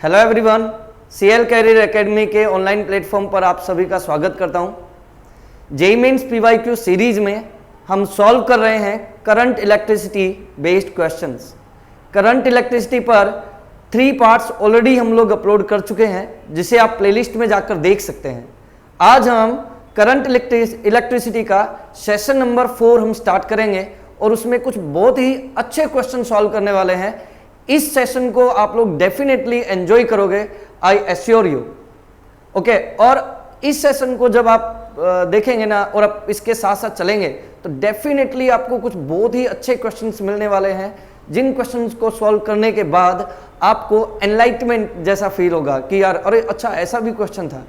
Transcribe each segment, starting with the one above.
Hello everyone, CL career academy के online platform पर आप सभी का स्वागत करता हूं। जेईई मेंस पीवाईक्यू सीरीज में हम सॉल्व कर रहे हैं current electricity based questions. Current electricity पर 3 पार्ट्स ऑलरेडी हम लोग अपलोड कर चुके हैं, जिसे आप प्लेलिस्ट में जाकर देख सकते हैं। आज हम करंट इलेक्ट्रिसिटी का सेशन नंबर 4 हम स्टार्ट करेंगे और उसमें कुछ बहुत ही अच्छे क्वेश्चन सॉल्व करने वाले हैं। इस सेशन को आप लोग डेफिनेटली एंजॉय करोगे, आई एश्योर यू। ओके, और इस सेशन को जब आप देखेंगे ना और आप इसके साथ साथ चलेंगे तो डेफिनेटली आपको कुछ बहुत ही अच्छे क्वेश्चंस मिलने वाले हैं, जिन क्वेश्चंस को सॉल्व करने के बाद आपको एनलाइटमेंट जैसा फील होगा कि यार अरे अच्छा ऐसा भी क्वेश्चन था।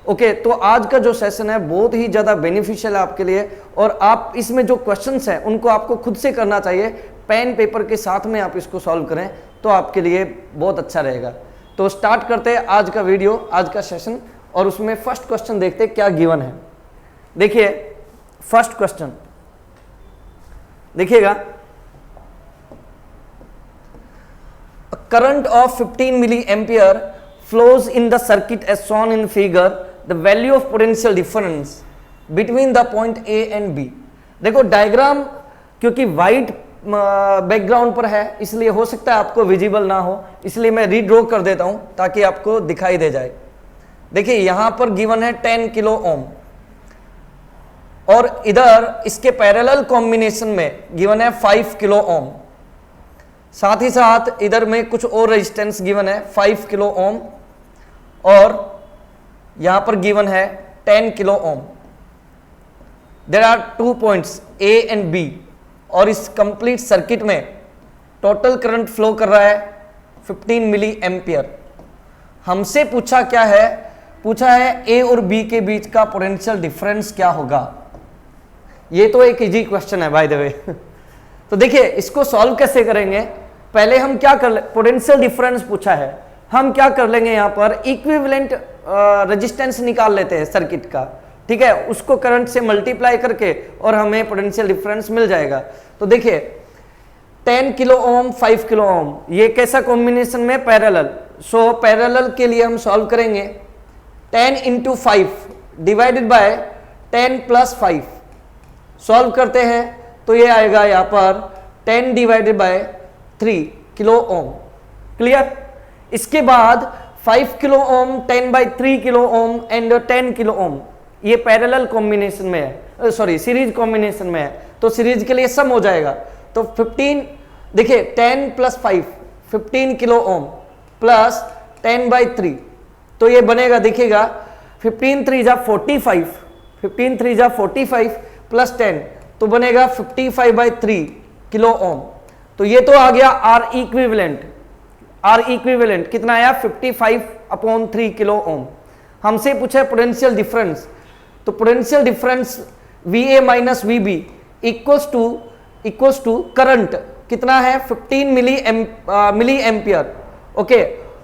ओके, तो आज का जो सेशन है बहुत ही ज़्यादा बेनिफिशियल है आपके लिए, और आप इसमें जो क्वेश्चंस हैं उनको आपको खुद से करना चाहिए। पेन पेपर के साथ में आप इसको सॉल्व करें तो आपके लिए बहुत अच्छा रहेगा। तो स्टार्ट करते हैं आज का वीडियो, आज का सेशन, और उसमें फर्स्ट क्वेश्चन देखते हैं क्या गिवन है। देखिए फर्स्ट क्वेश्चन देखिएगा, current of 15 milliampere flows in the circuit as shown in figure. The value of potential difference between the point A and B. देखो डायग्राम क्योंकि वाइट बैकग्राउंड पर है इसलिए हो सकता है आपको विजिबल ना हो, इसलिए मैं रीड्रॉ कर देता हूं ताकि आपको दिखाई दे जाए। देखिए यहां पर गिवन है 10 किलो ओम, और इधर इसके पैरेलल कॉम्बिनेशन में गिवन है 5 किलो ओम। साथ ही साथ इधर में कुछ और रेजिस्टेंस गिवन है 5 किलो ओम, और यहां पर गिवन है 10 kilohm. There are 2 points A and B, और इस कंप्लीट सर्किट में टोटल करंट फ्लो कर रहा है 15 मिली एम्पियर। हमसे पूछा क्या है, पूछा है A और B के बीच का पोटेंशियल डिफरेंस क्या होगा। ये तो एक इजी क्वेश्चन है बाय द वे। तो देखिए इसको सॉल्व कैसे करेंगे, पहले हम क्या कर ले, पोटेंशियल डिफरेंस पूछा है, हम क्या कर लेंगे यहाँ पर इक्विवेलेंट रेजिस्टेंस निकाल लेते हैं सर्किट का, ठीक है, उसको करंट से मल्टीप्लाई करके और हमें पोटेंशियल डिफरेंस मिल जाएगा। तो देखिए 10 किलो ओम 5 किलो ओम, ये कैसा कॉम्बिनेशन में, पैरेलल। सो पैरेलल के लिए हम सॉल्व करेंगे 10 into 5 divided by 10 plus 5। Solve करते हैं तो ये आएगा यहाँ पर 10 divided by 3 kilo ohm. Clear. इसके बाद 5 kilo ohm 10 by 3 kilo ohm and 10 kilo ohm, ये पैरेलल कॉम्बिनेशन में है, सॉरी सीरीज कॉम्बिनेशन में है, तो सीरीज के लिए सम हो जाएगा। तो 15 देखिए 10 plus 5 15 kilo ohm plus 10 by 3, तो ये बनेगा देखिएगा 15 3 जा 45, 15 3 जा 45 प्लस 10 तो बनेगा 55 बाई 3 किलो ओम। तो ये तो आ गया आर इक्विवेलेंट। आर इक्विवेलेंट कितना आया 55/3 किलो ओम। हमसे पूछा है पोटेंशियल डिफरेंस, तो potential difference VA minus VB equals to current कितना है 15 milliampere. Okay,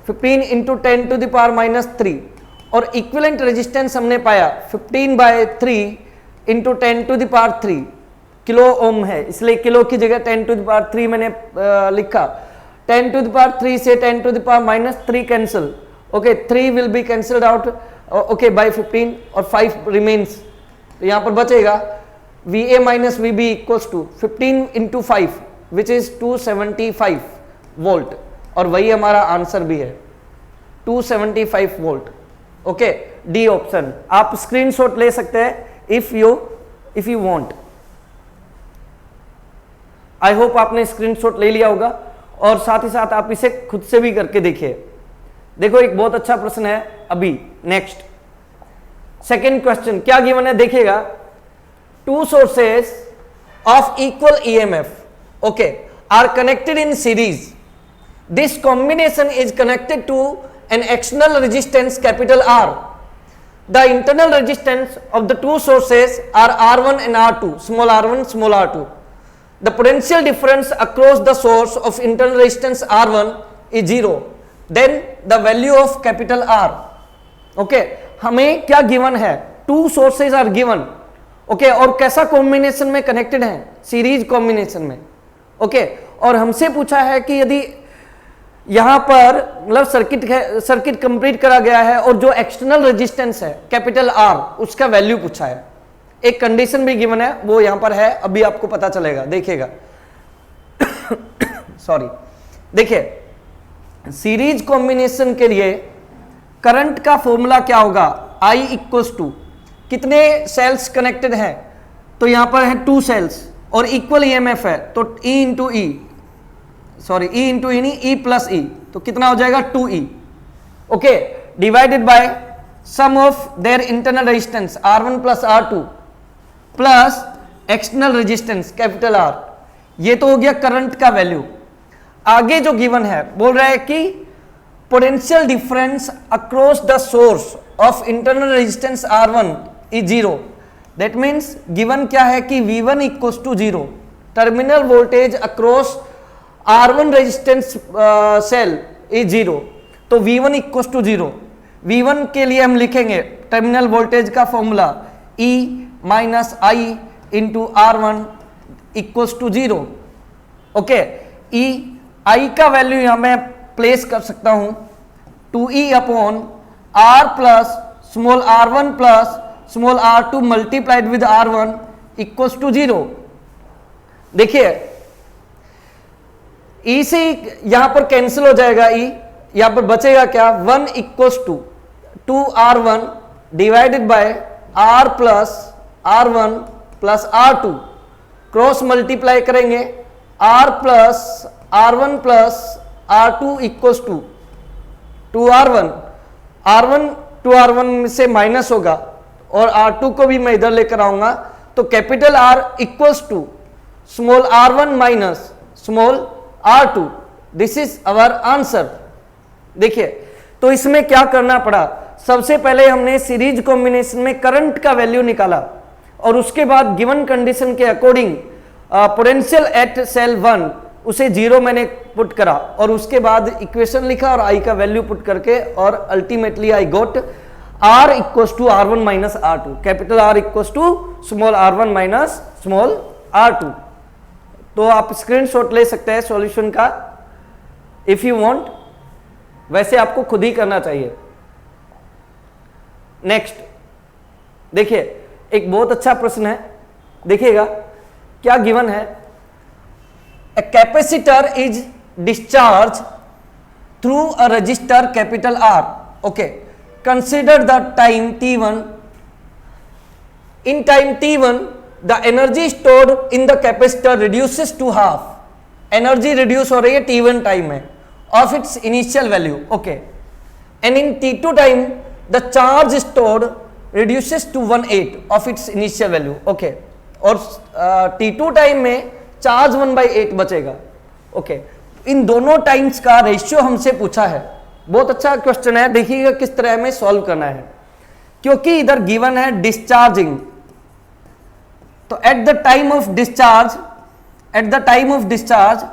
15 into 10 to the power minus 3, और इक्विवेलेंट रेजिस्टेंस हमने पाया 15/3 into 10 to the power 3 kilohm है, इसलिए किलो की जगह 10 टू द पावर 3 मैंने लिखा। 10 टू द पावर 3 से 10 to the power minus 3 cancel, okay 3 will be cancelled out, okay by 15, और 5 रिमेन्स, तो यहां पर बचेगा VA minus VB equals to 15 into 5 which is 275 volt, और वही हमारा आंसर भी है 275 वोल्ट। Okay, D option. आप स्क्रीनशॉट ले सकते हैं if you want. I hope आपने स्क्रीनशॉट ले लिया होगा, और साथ ही साथ आप इसे खुद से भी करके देखिए। देखो एक बहुत अच्छा प्रश्न है अभी। नेक्स्ट सेकेंड क्वेश्चन क्या गिवन है, देखिएगा 2 sources of equal EMF okay are connected in series. This combination is connected to an external resistance capital R. The internal resistance of the 2 sources are R1 and R2, small r1 small r2. The potential difference across the source of internal resistance R1 is 0. Then the value of capital R. Okay, हमें क्या given है, 2 sources are given. Okay, और कैसा combination में connected है, series combination में। Okay, और हमसे पूछा है कि यदि यहां पर मतलब सर्किट कंप्लीट करा गया है और जो एक्सटर्नल रेजिस्टेंस है कैपिटल आर उसका वैल्यू पूछा है। एक कंडीशन भी गिवन है वो यहां पर है, अभी आपको पता चलेगा, देखिएगा। सॉरी, देखिए सीरीज कॉम्बिनेशन के लिए करंट का फॉर्मूला क्या होगा, I इक्वल्स टू कितने सेल्स कनेक्टेड हैं, तो यहां पर है 2 सेल्स और इक्वल ईएमएफ है तो E into E, sorry E into E नहीं, E प्लस ई, तो कितना हो जाएगा 2E, okay, divided by sum of their internal resistance R1 plus R2 plus external resistance capital R। ये तो हो गया करंट का वैल्यू। आगे जो गिवन है बोल रहा है कि potential difference across the source of internal resistance R1 is 0। That means given क्या है कि V1 equals to 0, terminal voltage across R1 resistance cell is 0, तो V1 इक्वल्स टू 0। V1 के लिए हम लिखेंगे टर्मिनल वोल्टेज का formula E minus I into R1 equals to 0, okay. E I का वैल्यू यहां मैं प्लेस कर सकता हूं 2E upon R plus small r1 plus small r2 multiplied with r1 equals to 0। देखिए E से यहां पर कैंसिल हो जाएगा, E यहां पर बचेगा क्या, 1 equals to 2r1 divided by r plus r1 plus r2, cross multiply करेंगे r plus r1 plus r2 equals to 2r1, r1 2r1 से माइनस होगा और r2 को भी मैं इधर लेकर आऊंगा, तो capital R equals to small r1 minus small r2। This is our answer. देखिए तो इसमें क्या करना पड़ा, सबसे पहले हमने सीरीज कॉम्बिनेशन में करंट का वैल्यू निकाला और उसके बाद गिवन कंडीशन के अकॉर्डिंग पोटेंशियल एट सेल 1 उसे 0 मैंने पुट करा और उसके बाद इक्वेशन लिखा और I का वैल्यू पुट करके और ultimately I got R equals to R1 minus R2, capital R equals to small R1 minus small R2। तो आप स्क्रीनशॉट ले सकते हैं सॉल्यूशन का इफ यू वांट, वैसे आपको खुद ही करना चाहिए। नेक्स्ट देखिए एक बहुत अच्छा प्रश्न है, देखिएगा क्या गिवन है। A capacitor is discharged through a resistor capital R. Okay. Consider the time t1. In time t1, the energy stored in the capacitor reduces to half. Energy reduce हो रही है t1 टाइम में of its initial value. Okay. And in t2 time, the charge stored reduces to 1/8 of its initial value. Okay. और t2 time में charge 1/8 बचेगा, okay. इन दोनों times का ratio हमसे पूछा है, बहुत अच्छा क्वेश्चन है, देखिएगा किस तरह में सॉल्व करना है। क्योंकि इधर गिवन है डिस्चार्जिंग, तो at the time of discharge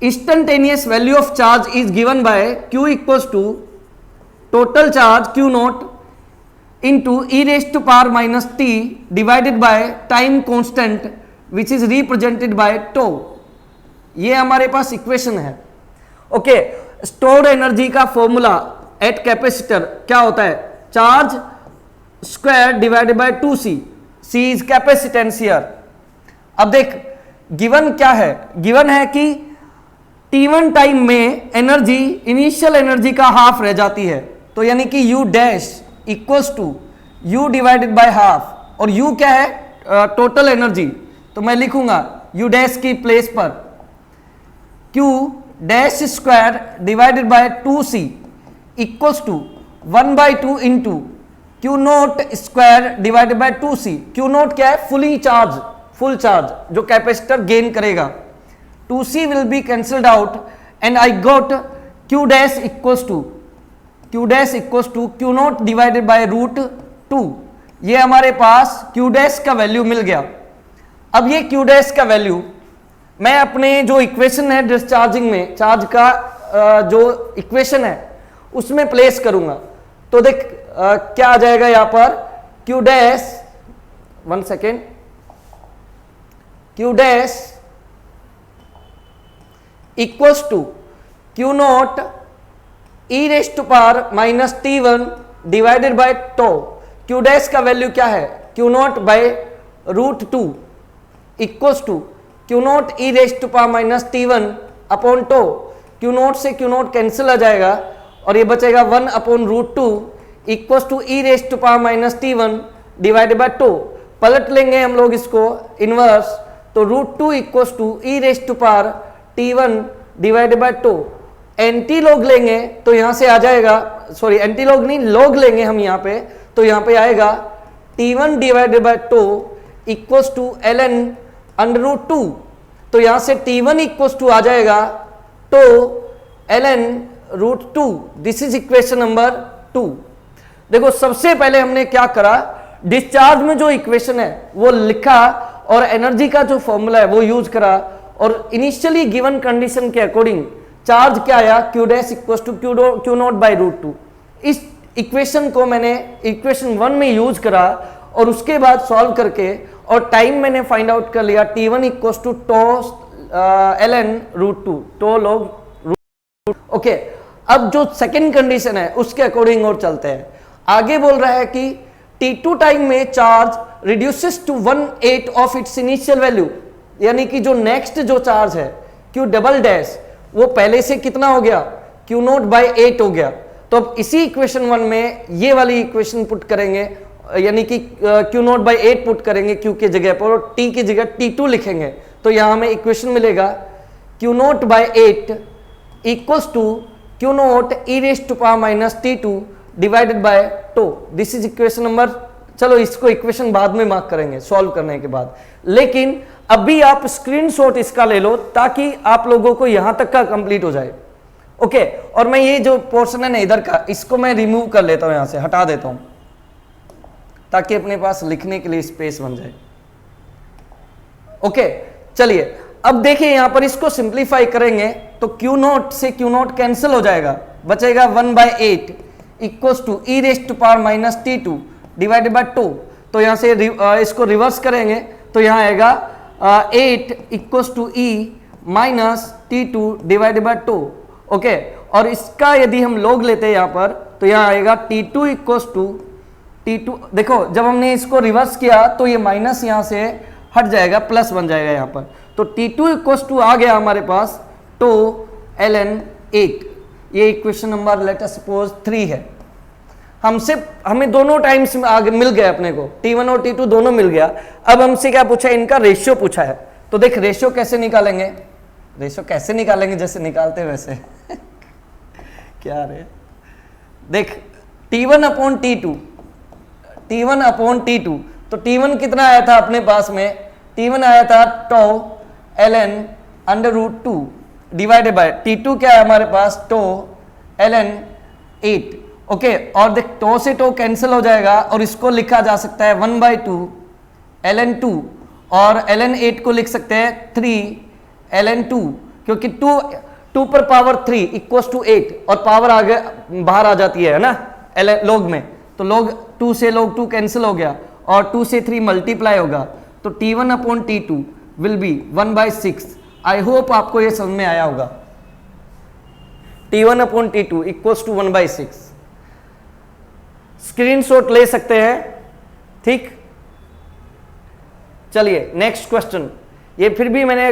instantaneous value of charge is given by Q equals to total charge Q naught into e⁻⁻t divided by time constant which is represented by tau. ये हमारे पास equation है, okay. Stored energy का formula at capacitor क्या होता है, charge square divided by 2C, C is capacitance here. अब देख गिवन क्या है, गिवन है कि t1 टाइम में एनर्जी इनिशियल एनर्जी का हाफ रह जाती है, तो यानी कि U dash equals to U divided by half, और U क्या है, टोटल एनर्जी, तो मैं लिखूंगा U डैश की प्लेस पर Q dash square divided by 2C equals to 1/2 into Q naught square divided by 2C। Q naught क्या है, फुल चार्ज जो कैपेसिटर गेन करेगा। 2C will be cancelled out and I got Q dash equals to Q naught divided by √2। ये हमारे पास Q dash का value मिल गया। अब ये Q डैश का वैल्यू मैं अपने जो इक्वेशन है डिस्चार्जिंग में चार्ज का जो इक्वेशन है उसमें प्लेस करूंगा, तो देख क्या आ जाएगा यहां पर Q dash, 1 second, Q dash equals to Q naught e raised to power minus T1 divided by tau. Q dash का वैल्यू क्या है, Q naught by √2 equals to Q naught e raised to power minus T1 upon tau. Q naught से Q naught cancel आ जाएगा और ये बचेगा 1 upon √2 equals to e raised to power minus T1 divided by tau. पलट लेंगे हम लोग इसको इनवर्स, तो √2 equals to e raised to power T1 divided by tau. Anti log लेंगे तो यहां से आ जाएगा, सॉरी एंटी लॉग नहीं, लॉग लेंगे हम यहां पे, तो यहां पे आएगा T1 divided by tau equals to ln √2। तो यहां से T1 इक्वल्स टू आ जाएगा tau ln √2। This is equation number 2। देखो सबसे पहले हमने क्या करा, डिस्चार्ज में जो इक्वेशन है वो लिखा और एनर्जी का जो फॉर्मूला है वो यूज करा, और इनिशियली गिवन कंडीशन के अकॉर्डिंग चार्ज क्या आया, Q dash equal to Q naught by √2। इस इक्वेशन को मैंने इक्वेशन 1 में यूज करा और उसके बाद सॉल्व करके और टाइम मैंने फाइंड आउट कर लिया T1 equal to tau ln √2 tau log. Okay, अब जो सेकेंड कंडीशन है उसके अकॉर्डिंग और चलते हैं। आगे बोल रहा है कि T2 टाइम में charge reduces to 1/8 of its initial value, यानी कि जो नेक्स्ट जो चार्ज है Q डबल डैश वो पहले से कितना हो गया, Q नॉट बाई 8 हो गया। तो अब इसी इक्वेशन 1 में ये वाली इक्वेशन पुट करेंगे, यानी कि Q नॉट बाई 8 पुट करेंगे Q की जगह पर और T की जगह T2 लिखेंगे, तो यहां हमें इक्वेशन मिलेगा Q naught by 8 equals to Q naught e raised to power minus T2 divided by tau. This is equation number, चलो इसको इक्वेशन बाद में मार्क करेंगे सॉल्व करने के बाद, लेकिन अभी आप स्क्रीनशॉट इसका ले लो ताकि आप लोगों को यहां तक का कंप्लीट हो जाए। ओके, और मैं ये जो पोर्शन है ना इधर का, इसको मैं रिमूव कर लेता हूं, यहां से हटा देता हूं ताकि अपने पास लिखने के लिए स्पेस बन जाए। ओके, चलिए अब देखिए यहां पर इसको सिंप्लीफाई करेंगे तो Q नॉट से Q नॉट कैंसिल हो जाएगा, बचेगा 1/8 equals to e raised to power minus T2 divided by 2। तो यहां से इसको रिवर्स करेंगे तो यहां आएगा 8 equals to e minus T2 divided by 2। Okay, और इसका यदि हम लॉग लेते हैं यहां पर तो यहां आएगा T2 इक्वल्स टू T2, देखो जब हमने इसको रिवर्स किया तो ये माइनस यहां से हट जाएगा, प्लस बन जाएगा यहां पर, तो T2 इक्वल्स टू आ गया हमारे पास टो ln 8। ये equation number let us suppose 3 है। हमें दोनों टाइम्स में आगे मिल गया, अपने को T1 और T2 दोनों मिल गया। अब हमसे क्या पूछा है, इनका रेशियो पूछा है। तो देख रेशियो कैसे निकालेंगे, रेशियो कैसे निकालेंगे जैसे निकालते हैं वैसे क्या रे, देख T1 upon T2, T1 upon T2, तो T1 कितना आया था अपने पास में, T1 आया था to ln √2 divided by T2 क्या है हमारे पास, टो ln 8। ओके, और देख टो से टो कैंसिल हो जाएगा और इसको लिखा जा सकता है 1/2 ln 2, और ln 8 को लिख सकते हैं 3 ln 2, क्योंकि 2 पर पावर 3 इक्वल्स टू 8 और पावर आगे बाहर आ जाती है ना लॉग में, तो लॉग 2 से log 2 कैंसिल हो गया और 2 से 3 मल्टीप्लाई होगा, तो T1 upon T2 will be 1/6। I hope आपको ये समझ में आया होगा। T1 upon T2 equals to 1/6। Screenshot ले सकते हैं, ठीक। चलिए नेक्स्ट क्वेश्चन, ये फिर भी मैंने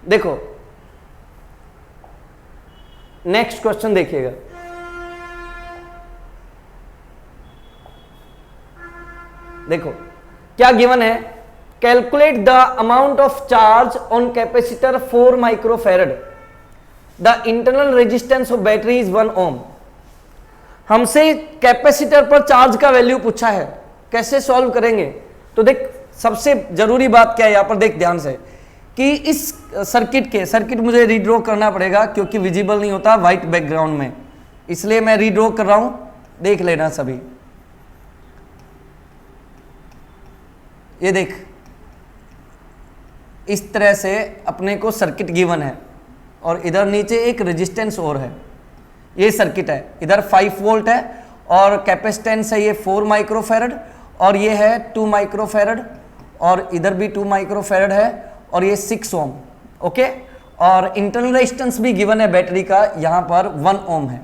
देखो नेक्स्ट क्वेश्चन देखिएगा। देखो क्या गिवन है, calculate the amount of charge on capacitor 4 microfarad, the internal resistance of battery is 1 ओम। हमसे कैपेसिटर पर चार्ज का वैल्यू पूछा है, कैसे सॉल्व करेंगे। तो देख सबसे जरूरी बात क्या है यहां पर, देख ध्यान से कि इस सर्किट मुझे रीड्रॉ करना पड़ेगा क्योंकि विजिबल नहीं होता व्हाइट बैकग्राउंड में, इसलिए मैं रीड्रॉ कर रहा हूं, देख लेना सभी। ये देख इस तरह से अपने को सर्किट गिवन है और इधर नीचे एक रेजिस्टेंस और है, ये सर्किट है, इधर 5 वोल्ट है और कैपेसिटेंस है ये 4 माइक्रोफैरड और ये है 2 माइक्रोफैरड और इधर भी 2 माइक्रोफैरड है और ये 6 ओम। ओके। और इंटरनल रेजिस्टेंस भी गिवन है बैटरी का, यहां पर 1 ओम है।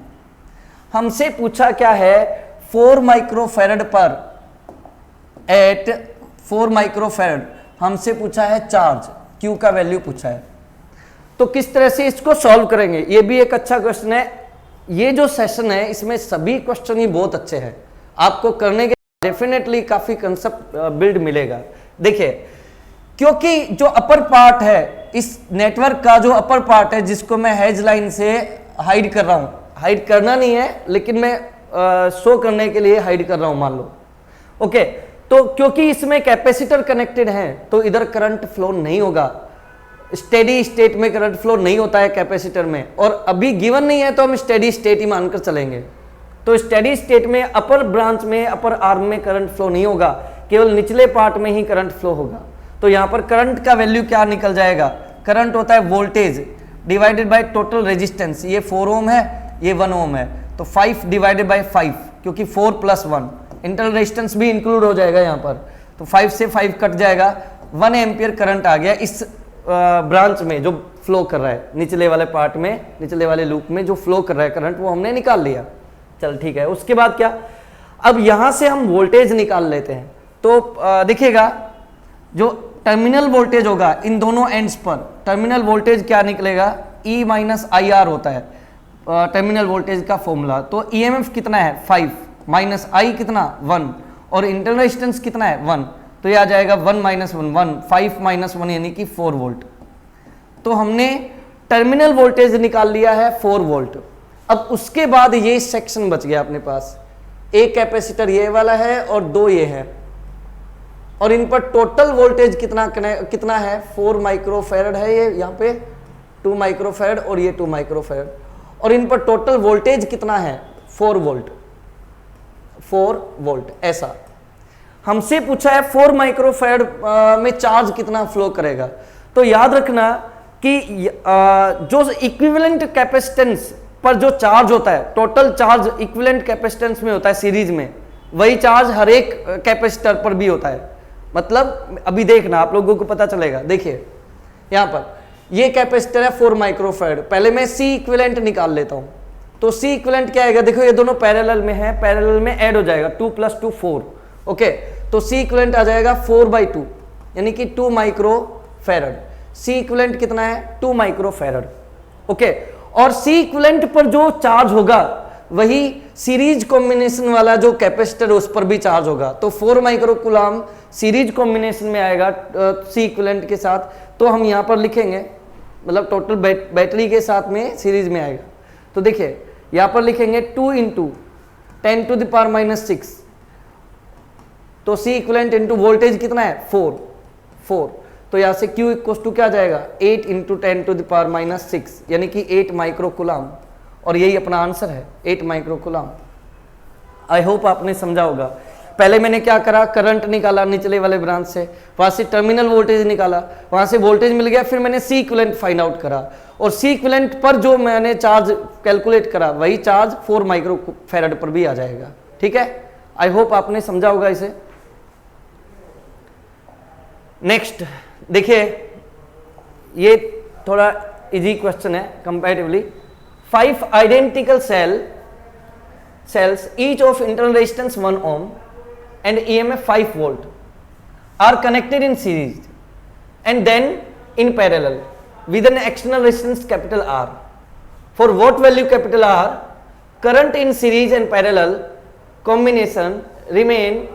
हमसे पूछा क्या है, 4 माइक्रोफैरड पर एट 4 माइक्रोफैरड हमसे पूछा है चार्ज, क्यू का वैल्यू पूछा है। तो किस तरह से इसको सॉल्व करेंगे, ये भी एक अच्छा क्वेश्चन है। ये जो सेशन है इसमें सभी क्वेश्चन ही बहुत अच्छे हैं, आपको करने के डेफिनेटली काफी कंसेप्ट बिल्ड मिलेगा। देखिए, क्योंकि जो अपर पार्ट है इस नेटवर्क का, जो अपर पार्ट है जिसको मैं हेज लाइन से हाइड कर रहा हूं, हाइड करना नहीं है लेकिन मैं शो करने के लिए हाइड कर रहा हूं, मान लो। ओके, तो क्योंकि इसमें कैपेसिटर कनेक्टेड है तो इधर करंट फ्लो नहीं होगा, स्टेडी स्टेट में करंट फ्लो नहीं होता है कैपेसिटर में, और अभी गिवन नहीं है तो हम स्टेडी स्टेट ही मानकर चलेंगे। तो स्टेडी स्टेट में अपर ब्रांच में, अपर आर्म में करंट फ्लो नहीं होगा, केवल निचले पार्ट में ही करंट फ्लो होगा। तो यहां पर करंट का वैल्यू क्या निकल जाएगा, करंट होता है voltage divided by total resistance. ये 4 ओम है, ये 1 ओम है, तो 5 डिवाइडेड बाय 5, क्योंकि 4 + 1 इंटरनल रेजिस्टेंस भी इंक्लूड हो जाएगा यहां पर, तो 5 से 5 कट जाएगा, 1 एम्पियर करंट आ गया इस ब्रांच में जो फ्लो कर रहा है, निचले वाले पार्ट में, निचले वाले लूप में जो फ्लो कर रहा है करंट, वो हमने निकाल लिया। चल ठीक है, उसके बाद क्या, अब यहां से हम वोल्टेज निकाल लेते हैं। तो देखिएगा, जो टर्मिनल वोल्टेज होगा इन दोनों एंड्स पर, टर्मिनल वोल्टेज क्या निकलेगा, E - IR होता है टर्मिनल वोल्टेज का फॉर्मूला। तो EMF कितना है 5 माइनस I कितना 1, और इंटरनल रेजिस्टेंस कितना है 1, तो ये आ जाएगा 1 - 1 1, 5 - 1 यानी कि 4 वोल्ट। तो हमने टर्मिनल वोल्टेज निकाल लिया है 4 वोल्ट। अब उसके बाद ये सेक्शन बच गया अपने पास, एक कैपेसिटर ये वाला है और 2 ये है, और इन पर टोटल वोल्टेज कितना है 4 माइक्रोफैरड है, ये यहाँ पे 2 माइक्रोफैरड और ये 2 माइक्रोफैरड, और इन पर टोटल वोल्टेज कितना है 4 वोल्ट, 4 वोल्ट। ऐसा हमसे पूछा है 4 माइक्रोफैरड में चार्ज कितना फ्लो करेगा। तो याद रखना कि जो इक्विवेलेंट कैपेसिटेंस पर जो चार्ज होता है, टोटल चार्ज इक्विवेलेंट कैपेसिटेंस में होता है सीरीज में, वही चार्ज हर एक कैपेसिटर पर भी होता है। मतलब अभी देखना, आप लोगों को पता चलेगा। देखिए यहां पर ये कैपेसिटर है 4 माइक्रोफैरड, पहले मैं C इक्विवेलेंट निकाल लेता हूं। तो C इक्विवेलेंट क्या आएगा, देखो ये दोनों पैरेलल में है, पैरेलल में ऐड हो जाएगा, 2 + 2 4। ओके, तो C इक्विवेलेंट आ जाएगा 4/2 यानी कि 2 माइक्रोफैरड। C इक्विवेलेंट कितना है 2 माइक्रोफैरड। ओके, और C इक्विवेलेंट पर जो चार्ज होगा वही सीरीज कॉम्बिनेशन वाला जो कैपेसिटर उस पर भी चार्ज होगा। तो 4 माइक्रोकूलम सीरीज कॉम्बिनेशन में आएगा C इक्विवेलेंट के साथ, तो हम यहां पर लिखेंगे, मतलब टोटल बैटरी के साथ में सीरीज में आएगा। तो देखिए यहां पर लिखेंगे 2 × 10⁻⁻⁶, तो C इक्विवेलेंट इंटू वोल्टेज कितना है 4। तो यहां से Q = क्या जाएगा 8 × 10⁻⁻6 यानी कि 8 माइक्रोकूलम, और यही अपना आंसर है 8 माइक्रोकूलम। आई होप आपने समझा होगा। पहले मैंने क्या करा, करंट निकाला निचले वाले ब्रांच से, वहां से टर्मिनल वोल्टेज निकाला, वहां से वोल्टेज मिल गया, फिर मैंने C इक्विवेलेंट फाइंड आउट करा, और C इक्विवेलेंट पर जो मैंने चार्ज कैलकुलेट करा वही चार्ज 4 माइक्रोफैरड पर भी आ जाएगा। ठीक है, आई होप आपने समझा होगा इसे। नेक्स्ट देखिए, ये थोड़ा इजी क्वेश्चन है comparatively. 5 identical cells each of internal resistance 1 ohm and EMF 5 volt are connected in series and then in parallel with an external resistance capital R. For what value capital R, current in series and parallel combination remain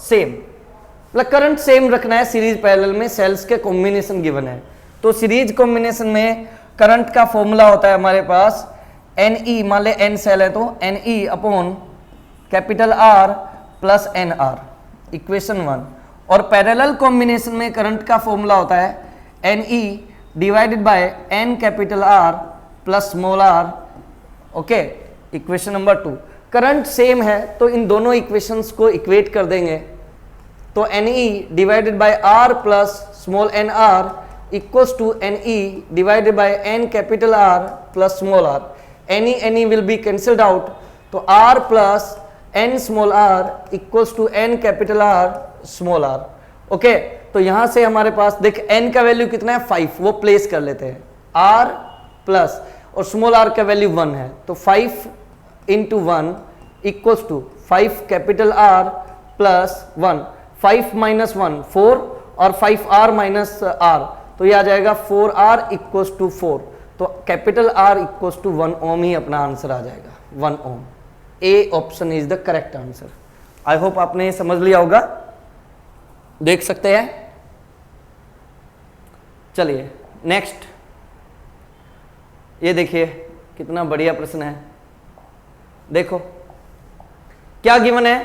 same. मतलब current same रखना है series parallel में, sales के combination given है। तो series combination में current का formula होता है हमारे पास NE, मान ले N सेल है तो NE/कैपिटल R + NR, इक्वेशन 1। और पैरेलल कॉम्बिनेशन में करंट का फॉर्मूला होता है NE / N capital R + small r। Okay, equation number 2। Current same है तो इन दोनों इक्वेशंस को इक्वेट कर देंगे, तो NE / R + small nr = NE / N capital R + small r। NE will be cancelled out, तो R + N small r = N capital R small r। Okay, तो यहां से हमारे पास देख n का वैल्यू कितना है 5, वो प्लेस कर लेते हैं r प्लस और स्मॉल r का वैल्यू 1 है, तो 5 into 1 equals to 5 capital R plus 1, 5 minus 1 4 और 5R माइनस R, तो ये आ जाएगा 4R इक्वल्स टू 4, तो capital R equals to 1 ohm ही अपना आंसर आ जाएगा, 1 ohm. A option is the correct answer. I hope आपने ये समझ लिया होगा, देख सकते हैं। चलिए नेक्स्ट, ये देखिए कितना बढ़िया प्रश्न है, देखो क्या गिवन है,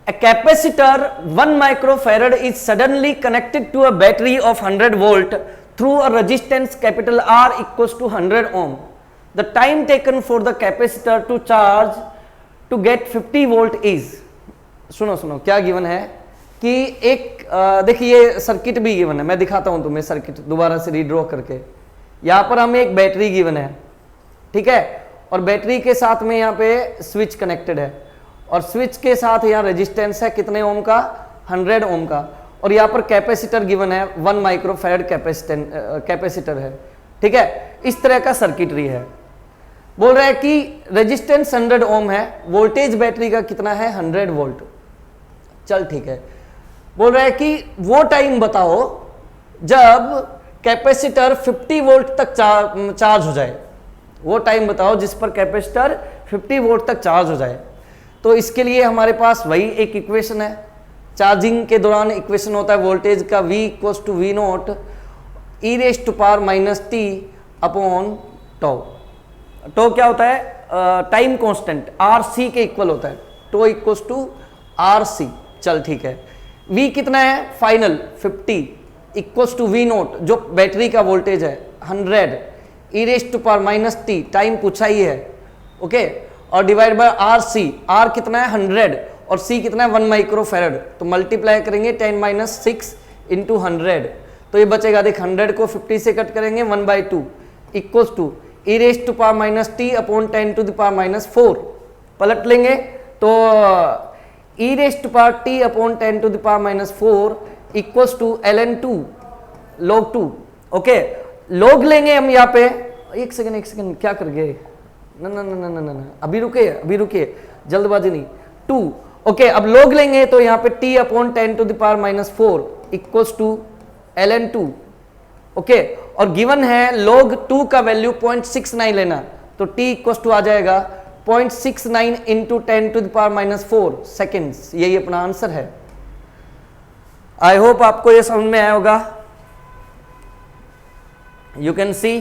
a capacitor 1 microfarad is suddenly connected to a battery of 100 volt through a resistance capital R equals to 100 ohm. The time taken for the capacitor to charge to get 50 volt is, सुनो सुनो क्या given है कि एक देखिए circuit भी given है, मैं दिखाता हूं तुम्हें सर्किट दोबारा से रीड्रॉ करके। यहां पर हमें एक बैटरी गिवन है, ठीक है, और बैटरी के साथ में यहाँ पे स्विच कनेक्टेड है, और स्विच के साथ यहाँ रेजिस्टेंस है कितने ओम का, 100 ओम का, और यहाँ पर कैपेसिटर गिवन है 1 माइक्रोफैराड कैपेसिटर है, ठीक है। इस तरह का सर्किटरी है। बोल रहा है कि रेजिस्टेंस 100 ओम है, वोल्टेज बैटरी का कितना है 100 वोल्ट। चल ठीक है, बोल रहा है कि वो टाइम बताओ जब कैपेसिटर 50 वोल्ट तक चार्ज हो जाए, वो टाइम बताओ जिस पर कैपेसिटर 50 वोल्ट तक चार्ज हो जाए। तो इसके लिए हमारे पास वही एक इक्वेशन है, चार्जिंग के दौरान इक्वेशन होता है वोल्टेज का V equals to V naught e raise to power minus T upon tau. Tau क्या होता है, टाइम कांस्टेंट RC के इक्वल होता है, टो इक्वल्स टू RC। चल ठीक है, V कितना है final 50 equals to V naught, जो बैटरी का वोल्टेज है 100 e raise to power minus T, time पूछा ही है, ओके, और डिवाइड बाय RC, R कितना है 100 और C कितना है 1 माइक्रोफैराड, तो मल्टीप्लाई करेंगे 10 माइनस 6 इंटू 100, तो ये बचेगा देख 100 को 50 से कट करेंगे 1/2 equals to e raise to power minus T upon 10 to the power minus 4। पलट लेंगे तो e raise to power T upon 10 to the power minus 4 equals to ln2 log 2, okay. Log लेंगे हम यहाँ पे, एक सेकंड क्या कर गए, ना अभी रुके जल्दबाजी नहीं, 2, ओके। अब लॉग लेंगे तो यहाँ पे t upon 10 to the power minus 4 equals to ln2, okay, और गिवन है log 2 का वैल्यू 0.69 लेना, तो t इक्वल्स टू आ जाएगा 0.69 into 10 to the power minus 4 सेकेंड्स, यही अपना आंसर है। आई होप आपको ये समझ में आया होगा। You can see,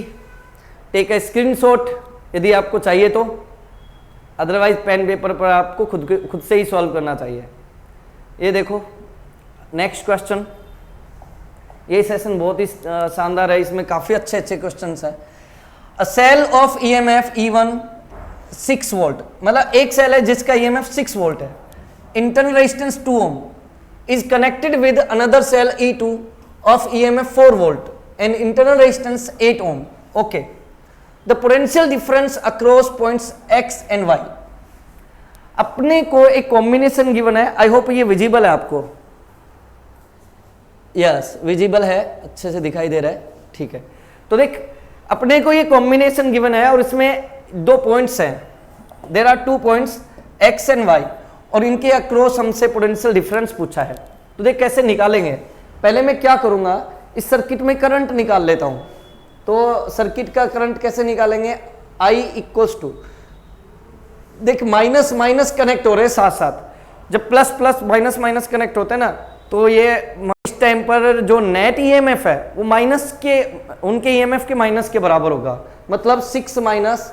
take a screenshot यदि आपको चाहिए तो, अदरवाइज पेन पेपर पर आपको खुद से ही सॉल्व करना चाहिए। ये देखो नेक्स्ट क्वेश्चन, ये सेशन बहुत ही शानदार है, इसमें काफी अच्छे क्वेश्चंस हैं। A cell of EMF E1 6 volt, मतलब एक सेल है जिसका EMF 6 वोल्ट है, internal resistance 2 ohm is connected with another cell E2 of EMF 4 volt and internal resistance 8 ohm. Okay. The potential difference across points X and Y. अपने को एक combination given है, I hope ये visible है आपको, yes visible है, अच्छे से दिखाई दे रहा है, ठीक है। तो देख अपने को ये कॉम्बिनेशन गिवन है और इसमें 2 पॉइंट्स हैं, there are 2 points X and Y, और इनके अक्रॉस हमसे पोटेंशियल डिफरेंस पूछा है। तो देख कैसे निकालेंगे, पहले मैं क्या करूंगा, इस सर्किट में करंट निकाल लेता हूं। तो सर्किट का करंट कैसे निकालेंगे, I इक्वल्स टू, देख माइनस माइनस कनेक्ट हो रहे हैं साथ साथ, जब plus plus minus minus connect होते हैं ना, तो ये इस टाइम पर जो नेट EMF है वो माइनस के, उनके EMF के माइनस के बराबर होगा, मतलब 6 minus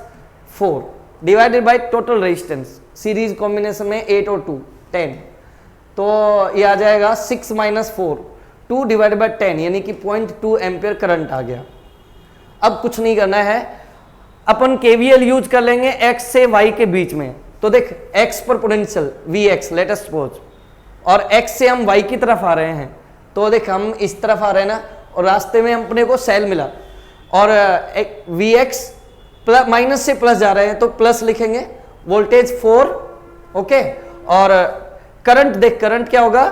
4 divided by total resistance, series combination में 8 और 2 10, तो ये आ जाएगा 6 माइनस 4 2 डिवाइडेड बाय 10, यानी कि 0.2 एम्पियर करंट आ गया। अब कुछ नहीं करना है, अपन KVL यूज कर लेंगे X से Y के बीच में। तो देख X पर potential Vx late us suppose, और X से हम Y की तरफ आ रहे हैं, तो देख हम इस तरफ आ रहे हैं ना, और रास्ते में अपने को सेल मिला, और Vx माइनस से प्लस जा रहे हैं, तो प्लस लिखेंगे, वोल्टेज 4, ओके, और करंट देख करंट क्या होगा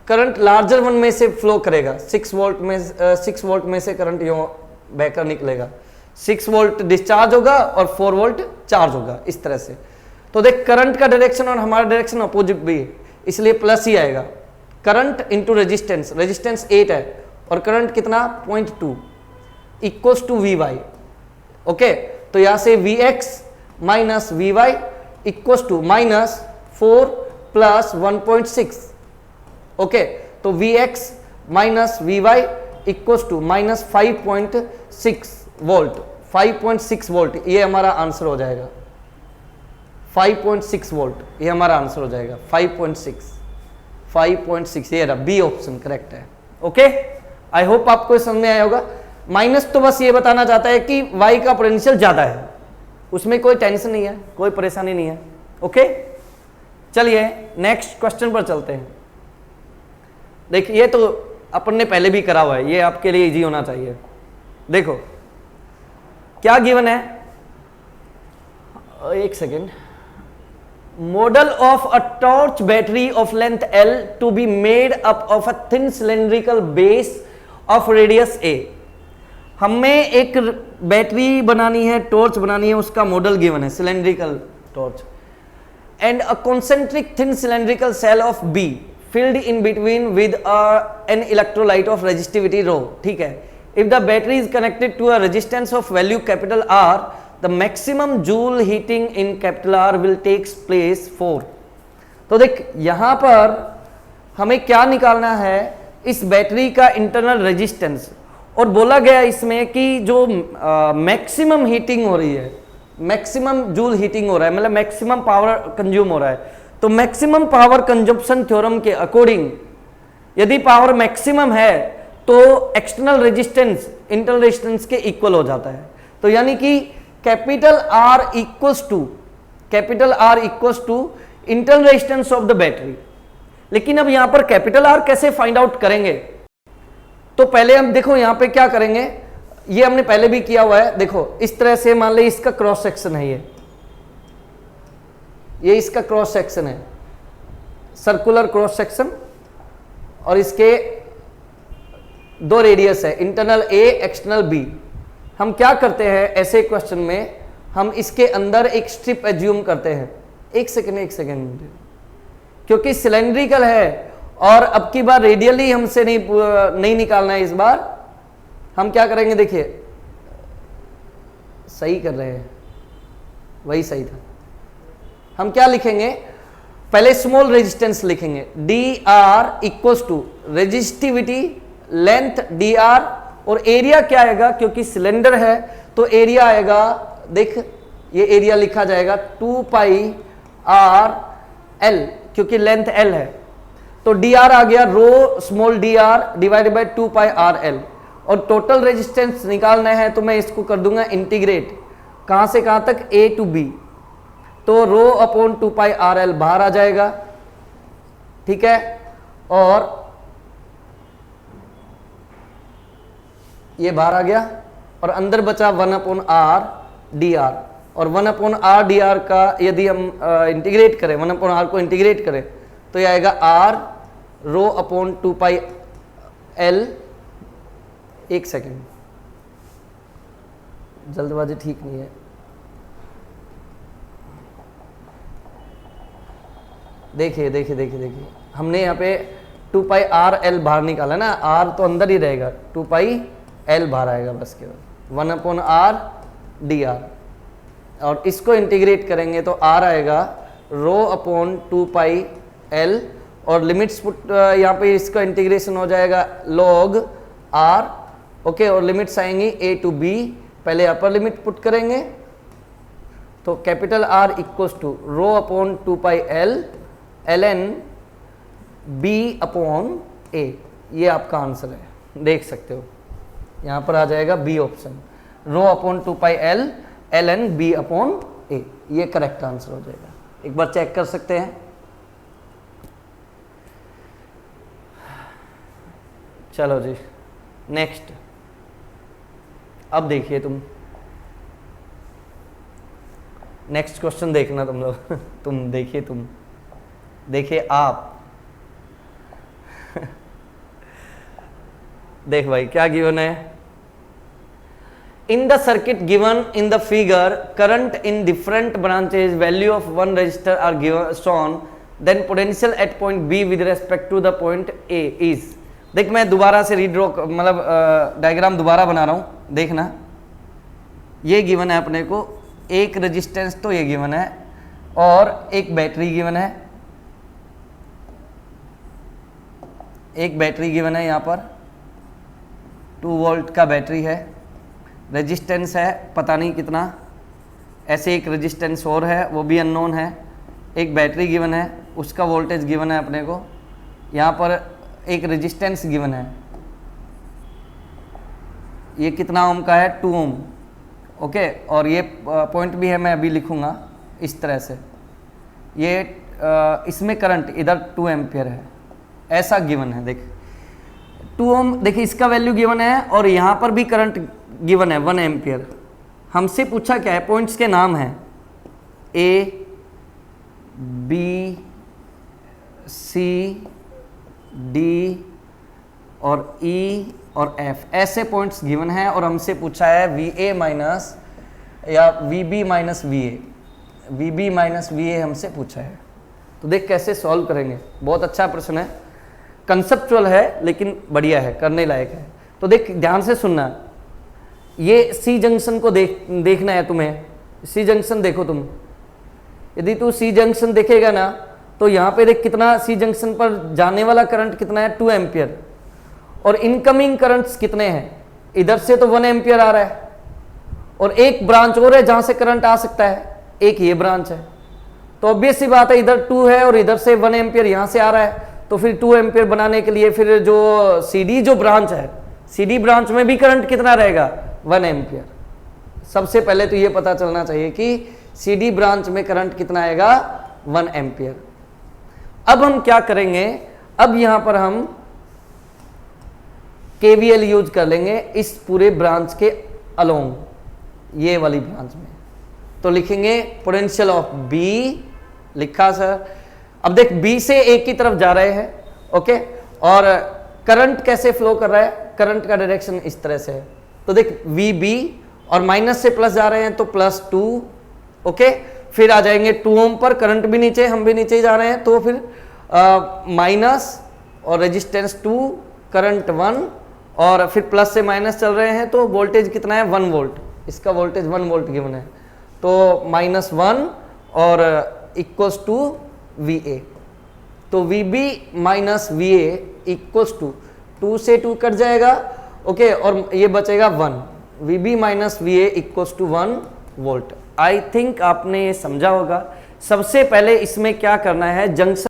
करंट लार्जर वन में से फ्लो करेगा, 6 वोल्ट में 6 वोल्ट में से करंट यो बहकर निकलेगा, 6 वोल्ट डिस्चार्ज होगा और 4 वोल्ट चार्ज होगा, इस तरह से। तो देख करंट का डायरेक्शन और हमारा डायरेक्शन अपोजिट भी है, इसलिए प्लस ही आएगा। करंट इंटू रेजिस्टेंस, रेजिस्टेंस 8 है और करंट कितना 0.2 equals to V Y. Okay, तो यहां से V X minus V Y equals to -4 plus 1.6। Okay, तो V X minus V Y equals to -5.6 volt, 5.6 volt ये हमारा आंसर हो जाएगा। 5.6 वोल्ट ये हमारा आंसर हो जाएगा। 5.6 ये रहा, बी ऑप्शन करेक्ट है। ओके, आई होप आपको समझ में आया होगा। माइनस तो बस ये बताना चाहता है कि y का पोटेंशियल ज्यादा है, उसमें कोई टेंशन नहीं है, कोई परेशानी नहीं है। ओके, चलिए नेक्स्ट क्वेश्चन पर चलते हैं। देखिए ये तो अपन ने पहले भी करा हुआ है, ये आपके लिए इजी होना चाहिए। देखो क्या गिवन है, एक second. Model of a torch battery of length L to be made up of a thin cylindrical base of radius A। हमें एक बैटरी बनानी है, टॉर्च बनानी है, उसका मॉडल गिवन है, cylindrical torch, and a concentric thin cylindrical cell of B filled in between with an electrolyte of resistivity rho। ठीक है, if the battery is connected to a resistance of value capital R, the maximum joule heating in capital R will takes place 4। तो देख यहां पर हमें क्या निकालना है, इस बैटरी का इंटरनल रेजिस्टेंस, और बोला गया इसमें कि जो मैक्सिमम हीटिंग हो रही है, मैक्सिमम जूल हीटिंग हो रहा है, मतलब मैक्सिमम पावर कंज्यूम हो रहा है। तो मैक्सिमम पावर कंजप्शन थ्योरम के अकॉर्डिंग यदि पावर मैक्सिमम है तो एक्सटर्नल रेजिस्टेंस इंटरनल रेजिस्टेंस के इक्वल हो जाता है। तो यानी कि capital R equals to internal resistance of the battery. लेकिन अब यहां पर कैपिटल R कैसे फाइंड आउट करेंगे, तो पहले हम देखो यहां पे क्या करेंगे, ये हमने पहले भी किया हुआ है। देखो इस तरह से मान ली इसका क्रॉस सेक्शन है, ये इसका क्रॉस सेक्शन है, सर्कुलर क्रॉस सेक्शन, और इसके 2 रेडियस है, इंटरनल A एक्सटर्नल B। हम क्या करते हैं ऐसे क्वेश्चन में, हम इसके अंदर एक स्ट्रिप एज्यूम करते हैं। एक सेकेंड, क्योंकि सिलेंड्रिकल है और अब की बार रेडियली हमसे नहीं निकालना है। इस बार हम क्या करेंगे, देखिए सही कर रहे हैं, वही सही था। हम क्या लिखेंगे, पहले स्मॉल रेजिस्टेंस लिखेंगे, dr equals to resistivity length dr, और एरिया क्या आएगा, क्योंकि सिलेंडर है तो एरिया आएगा, देख ये एरिया लिखा जाएगा 2 पाई r l, क्योंकि लेंथ l है, तो dr आ गया rho small dr divided by 2 pi r l। और टोटल रेजिस्टेंस निकालना है तो मैं इसको कर दूंगा इंटीग्रेट, कहां से कहां तक, a टू b, तो रो अपॉन 2 पाई आर एल बाहर आ जाएगा। ठीक है, और ये बाहर आ गया और अंदर बचा 1 अपॉन आर डी आर, और 1 अपॉन आर डी आर का यदि हम इंटीग्रेट करें, 1 अपॉन आर को इंटीग्रेट करें तो ये आएगा R rho upon 2 pi L. एक सेकेंड, जल्दबाजी ठीक नहीं है। देखिए हमने यहाँ पे 2 पाई आर एल बाहर निकाला ना, आर तो अंदर ही रहेगा, 2 पाई एल बाहर आएगा बस केवल, 1 अपॉन आर डी आर, और इसको इंटीग्रेट करेंगे तो आर आएगा रो अपॉन 2 पाई एल, और लिमिट्स पुट यहाँ पे इसका इंटीग्रेशन हो जाएगा लॉग आर। ओके, और लिमिट्स आएंगी ए टू बी, पहले अपर लिमिट पुट करेंगे तो capital R equals to rho upon 2 pi L ln b upon a, ये आपका आंसर है, देख सकते हो यहां पर आ जाएगा B option, rho upon 2 pi L ln b upon a, ये करेक्ट आंसर हो जाएगा। एक बार चेक कर सकते हैं। चलो जी नेक्स्ट, अब देखिए नेक्स्ट क्वेश्चन देखना तुम लोग देखिए आप देख भाई क्या गिवन है, in the circuit given in the figure current in different branches value of one resistor are given shown, then potential at point B with respect to the point A is. देख मैं दोबारा से redraw मतलब diagram दोबारा बना रहा हूं, देखना। ये गिवन है अपने को, एक रेजिस्टेंस तो ये गिवन है और एक बैटरी गिवन है, एक बैटरी गिवन है, यहाँ पर 2 वोल्ट का बैटरी है, रेजिस्टेंस है पता नहीं कितना, ऐसे एक रेजिस्टेंस और है वो भी अननोन है, एक बैटरी गिवन है उसका वोल्टेज गिवन है अपने को, यहाँ पर एक रेजिस्टेंस गिवन है, ये कितना ओम का है 2 ओम, ओके। और ये पॉइंट भी है, मैं अभी लिखूंगा इस तरह से, ये इसमें करंट इधर 2 एम्पियर है, ऐसा गिवन है। देख 2 ओम, देखिए इसका वैल्यू गिवन है और यहाँ पर भी करंट गिवन है 1 एम्पियर। हमसे पूछा क्या है, पॉइंट्स के नाम है ए बी सी डी और ई और एफ, ऐसे पॉइंट्स गिवन हैं और हमसे पूछा है वी ए माइनस या V B minus V A, V B minus V A हमसे पूछा है। तो देख कैसे सॉल्व करेंगे, बहुत अच्छा प्रश्न है, कंसेप्चुअल है लेकिन बढ़िया है, करने लायक है। तो देख ध्यान से सुनना, ये सी जंक्शन को देखना है तुम्हें, सी जंक्शन देखो तुम, यदि तू सी जंक्शन देखेगा ना तो यहाँ पे देख कितना सी जंक्शन पर जाने वाला करंट कितना है 2 एम्पियर और इनकमिंग करंट्स कितने हैं, इधर से तो 1 एम्पियर आ रहा है और एक ब्रांच और है जहां से करंट आ सकता है, एक ये ब्रांच है। तो ऑब्वियस सी बात है, इधर 2 है और इधर से 1 एम्पियर यहां से आ रहा है, तो फिर 2 एम्पियर बनाने के लिए फिर जो सीडी जो ब्रांच है, सीडी ब्रांच में भी करंट कितना रहेगा 1 एम्पियर। सबसे पहले तो ये पता चलना चाहिए कि सीडी ब्रांच में करंट कितना आएगा 1 एम्पियर। अब हम क्या करेंगे, अब यहां पर हम केवीएल यूज कर लेंगे इस पूरे ब्रांच के अलोंग, ये वाली ब्रांच में। तो लिखेंगे पोटेंशियल ऑफ बी, लिखा सर। अब देख बी से ए की तरफ जा रहे हैं, ओके, और करंट कैसे फ्लो कर रहा है, करंट का डायरेक्शन इस तरह से है। तो देख वी बी और माइनस से प्लस जा रहे हैं तो +2, ओके। फिर आ जाएंगे 2 ओम पर, करंट भी नीचे, हम भी नीचे ही जा रहे हैं, तो फिर माइनस और रेजिस्टेंस 2, करंट 1 और फिर प्लस से माइनस चल रहे हैं तो वोल्टेज कितना है 1 वोल्ट, इसका वोल्टेज 1 वोल्ट गिवन है, तो -1 और इक्वल्स टू वी ए। तो V B minus V A equals to 2 से 2 कट जाएगा, ओके, और ये बचेगा 1, V B minus V A equals to 1 volt. I think आपने ये समझा होगा। सबसे पहले इसमें क्या करना है, जंक्शन,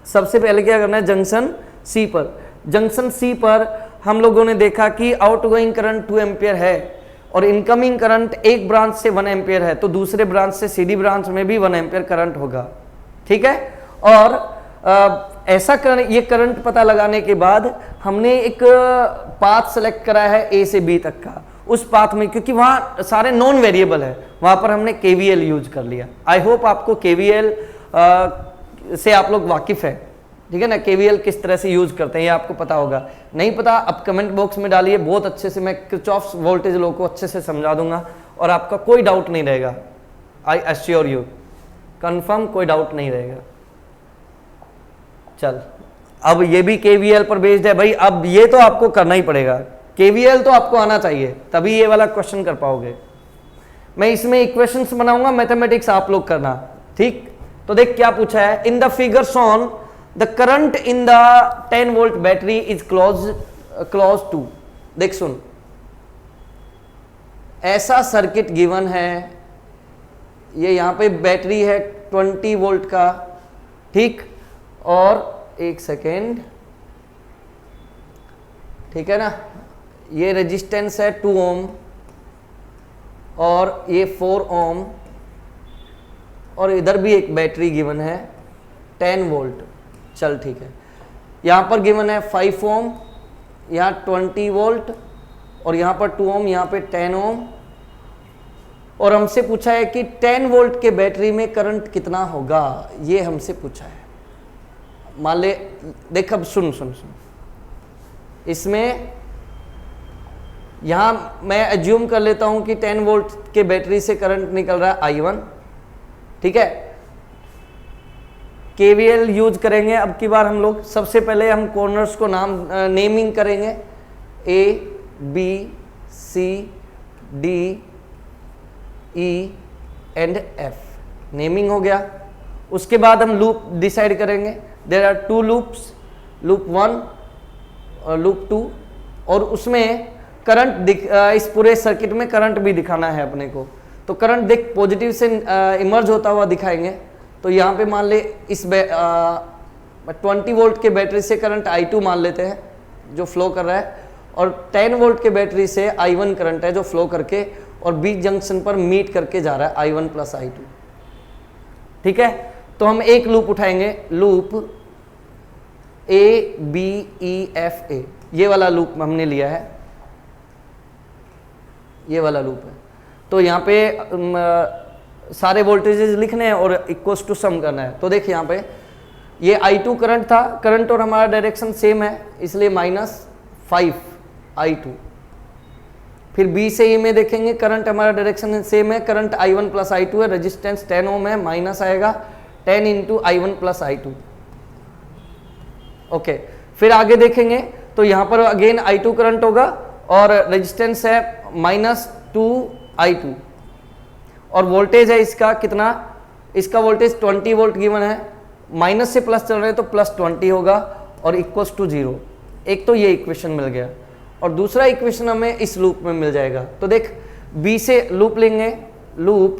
सबसे पहले क्या करना है जंक्शन सी पर। जंक्शन सी पर हम लोगों ने देखा कि आउटगोइंग करंट 2 एम्पियर है और इनकमिंग करंट एक ब्रांच से 1 एम्पियर है, तो दूसरे ब्रांच से सीडी ब्रांच में भी 1 एम्पियर करंट होगा, ठीक है। और ऐसा ये करंट पता लगाने के बाद हमने एक पाथ सेलेक्ट करा है ए से बी तक का। उस पाथ में क्योंकि वहां सारे नॉन वेरिएबल है, वहां पर हमने केवीएल यूज कर लिया। आई होप आपको केवीएल से आप लोग वाकिफ है, ठीक है ना, केवीएल किस तरह से यूज करते हैं ये आपको पता होगा। नहीं पता अब कमेंट बॉक्स में डालिए, बहुत अच्छे से मैं किरचॉफ्स वोल्टेज लॉ को अच्छे से समझा दूंगा और आपका कोई डाउट नहीं रहेगा। आई एश्योर यू, कंफर्म कोई डाउट नहीं रहेगा। चल अब ये भी केवीएल पर बेस्ड है भाई, अब ये तो आपको करना ही पड़ेगा, केवीएल तो आपको आना चाहिए तभी ये वाला क्वेश्चन कर पाओगे। मैं इसमें इक्वेशंस बनाऊंगा, मैथमेटिक्स आप लोग करना, ठीक। तो देख क्या पूछा है, in the figure shown the current in the 10 volt battery is close to. देख सुन, ऐसा सर्किट गिवन है, ये यहां पे बैटरी है 20 वोल्ट का, ठीक, और एक सेकेंड, ठीक है ना, ये रेजिस्टेंस है 2 ओम और ये 4 ओम और इधर भी एक बैटरी गिवन है 10 वोल्ट। चल ठीक है, यहां पर गिवन है 5 ओम, यहां 20 वोल्ट और यहां पर 2 ओम, यहां पे 10 ओम, और हमसे पूछा है कि 10 वोल्ट के बैटरी में करंट कितना होगा, ये हमसे पूछा है। मान ले, देख अब सुन सुन सुन, इसमें यहां मैं एज्यूम कर लेता हूं कि 10 वोल्ट के बैटरी से करंट निकल रहा है I1, ठीक है। KVL यूज करेंगे अब की बार हम लोग। सबसे पहले हम कॉर्नर्स को नेमिंग करेंगे, A B C D E and F, naming हो गया। उसके बाद हम लूप डिसाइड करेंगे। देयर आर 2 लूप्स, लूप 1 और लूप 2, और उसमें करंट इस पूरे सर्किट में करंट भी दिखाना है अपने को। तो करंट पॉजिटिव से इमर्ज होता हुआ दिखाएंगे। तो यहाँ पे मान ले इस 20 वोल्ट के बैटरी से करंट I2 मान लेते हैं जो फ्लो कर रहा है, और 10 वोल्ट के बैटरी से I1 करंट है जो फ्लो करके और B जंक्शन पर मीट करके जा रहा है I1 प्लस I2, ठीक है। तो हम एक लूप उठाएंगे, loop A B E F A, ये वाला लूप हमने लिया है, ये वाला लूप है। तो यहाँ पे सारे वोल्टेजेस लिखने हैं और इक्वल्स टू सम करना है। तो देखिए यहाँ पे ये I2 करंट था, करंट और हमारा डायरेक्शन सेम है इसलिए -5 I2। फिर B से E में देखेंगे, करंट हमारा डायरेक्शन सेम है, करंट I1 प्लस I2 है, रेजिस्टेंस 10 ओम है, माइनस आएगा 10 into I1 plus I2, okay. फिर आगे देखेंगे तो यहाँ पर अगेन I2 करंट होगा और रेजिस्टेंस है -2 I2, और वोल्टेज है इसका कितना, इसका वोल्टेज 20 वोल्ट गिवन है, माइनस से प्लस चल रहे हैं तो +20 होगा और इक्वल्स टू 0। एक तो ये इक्वेशन मिल गया, और दूसरा इक्वेशन हमें इस लूप में मिल जाएगा। तो देख B से लूप लेंगे, loop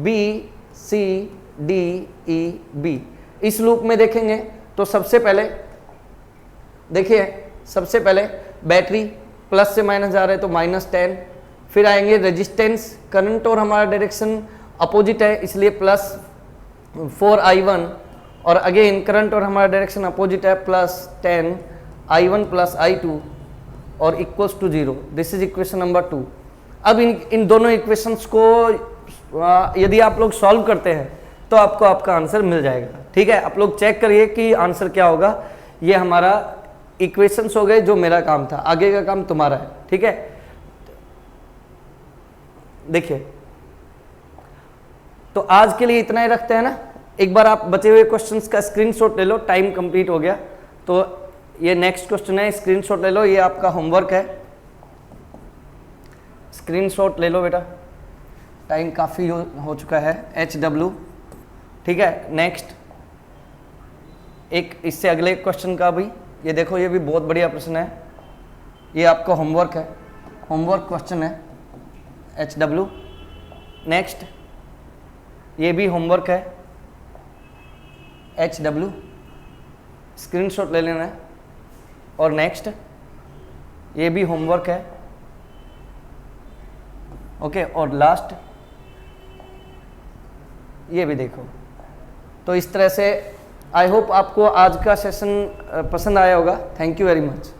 B C D E B, इस लूप में देखेंगे तो सबसे पहले देखिए, सबसे पहले बैटरी प्लस से माइनस जा रहे हैं तो -10, फिर आएंगे रेजिस्टेंस, करंट और हमारा डायरेक्शन अपोजिट है इसलिए +4 I1, और अगेन करंट और हमारा डायरेक्शन अपोजिट है +10 I1 प्लस I2 और equals to 0। This is equation number 2। अब इन दोनों इक्वेशंस को यदि आप लोग सॉल्व करते हैं तो आपको आपका आंसर मिल जाएगा, ठीक है। आप लोग चेक करिए कि आंसर क्या होगा। ये हमारा इक्वेशंस हो गए, जो मेरा काम था, आगे का काम तुम्हारा है, ठीक है। देखिए तो आज के लिए इतना ही रखते हैं ना। एक बार आप बचे हुए क्वेश्चंस का स्क्रीनशॉट ले लो, टाइम कंप्लीट हो गया। तो ये नेक्स्ट क्वेश्चन है, स्क्रीनशॉट ले लो, ये आपका होमवर्क है, स्क्रीनशॉट ले लो बेटा, टाइम काफ़ी हो चुका है। HW, ठीक है। नेक्स्ट एक इससे अगले क्वेश्चन का भी ये देखो, ये भी बहुत बढ़िया प्रश्न है, ये आपका होमवर्क है, होमवर्क क्वेश्चन है HW। नेक्स्ट ये भी होमवर्क है HW, स्क्रीनशॉट ले लेना है। और नेक्स्ट ये भी होमवर्क है, ओके। और लास्ट ये भी देखो। तो इस तरह से आई होप आपको आज का सेशन पसंद आया होगा। Thank you very much.